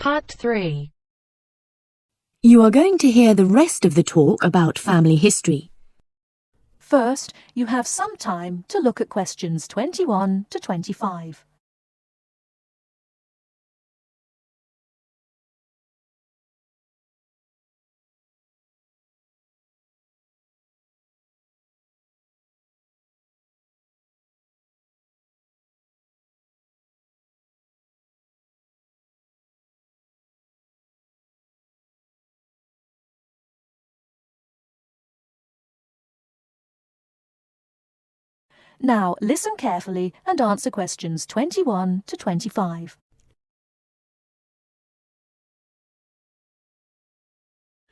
Part 3. You are going to hear the rest of the talk about family history. First, you have some time to look at questions 21 to 25. Now, listen carefully and answer questions 21 to 25.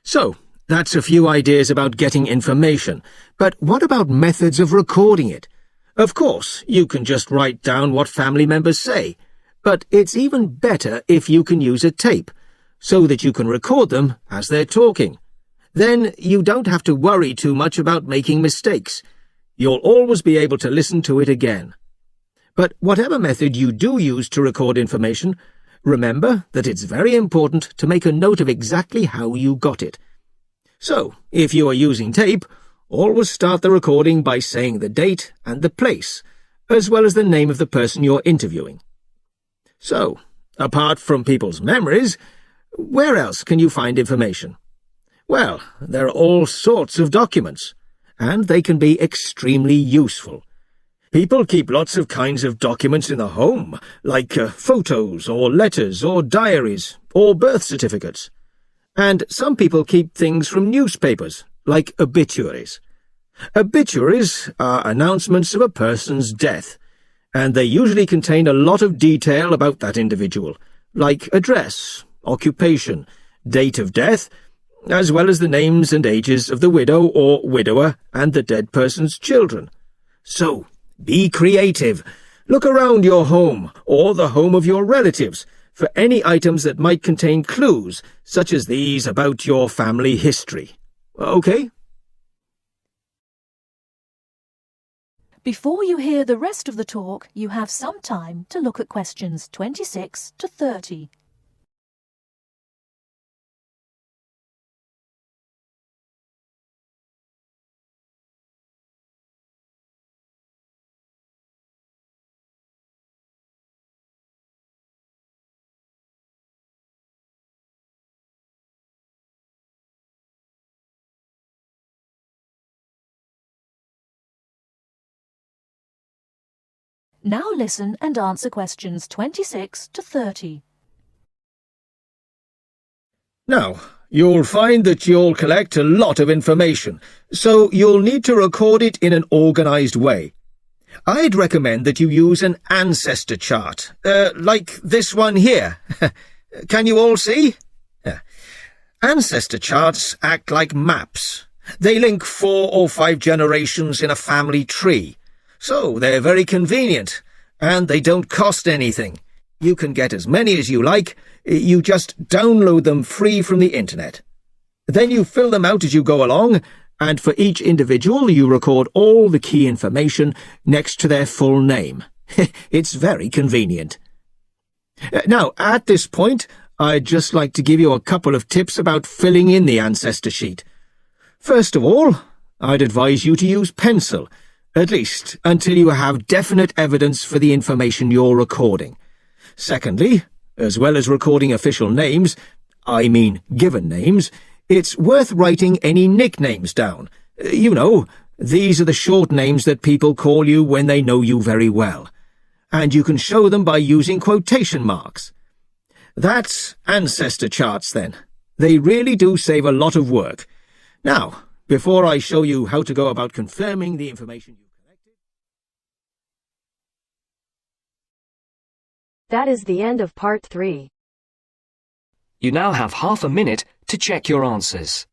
So, that's a few ideas about getting information. But what about methods of recording it? Of course, you can just write down what family members say. But it's even better if you can use a tape, so that you can record them as they're talking. Then you don't have to worry too much about making mistakes. You'll always be able to listen to it again. But whatever method you do use to record information, remember that it's very important to make a note of exactly how you got it. So, if you are using tape, always start the recording by saying the date and the place, as well as the name of the person you're interviewing. So, apart from people's memories, where else can you find information? Well, there are all sorts of documents, and they can be extremely useful. People keep lots of kinds of documents in the home, like photos or letters or diaries or birth certificates. And some people keep things from newspapers, like obituaries. Obituaries are announcements of a person's death, and they usually contain a lot of detail about that individual, like address, occupation, date of death, as well as the names and ages of the widow or widower and the dead person's children. So, be creative. Look around your home or the home of your relatives for any items that might contain clues, such as these about your family history. Okay? Before you hear the rest of the talk, you have some time to look at questions 26 to 30. Now listen and answer questions 26 to 30. Now, you'll find that you'll collect a lot of information, so you'll need to record it in an organized way. I'd recommend that you use an ancestor chart, like this one here. Can you all see? Ancestor charts act like maps. They link 4 or 5 generations in a family tree. So they're very convenient, and they don't cost anything. You can get as many as you like. You just download them free from the internet. Then you fill them out as you go along, and for each individual you record all the key information next to their full name. It's very convenient. Now, at this point, I'd just like to give you a couple of tips about filling in the ancestor sheet. First of all, I'd advise you to use pencil, at least until you have definite evidence for the information you're recording. Secondly, as well as recording official names, I mean given names, it's worth writing any nicknames down. You know, these are the short names that people call you when they know you very well. And you can show them by using quotation marks. That's ancestor charts then. They really do save a lot of work. Now, before I show you how to go about confirming the information you collected... That is the end of Part 3. You now have half a minute to check your answers.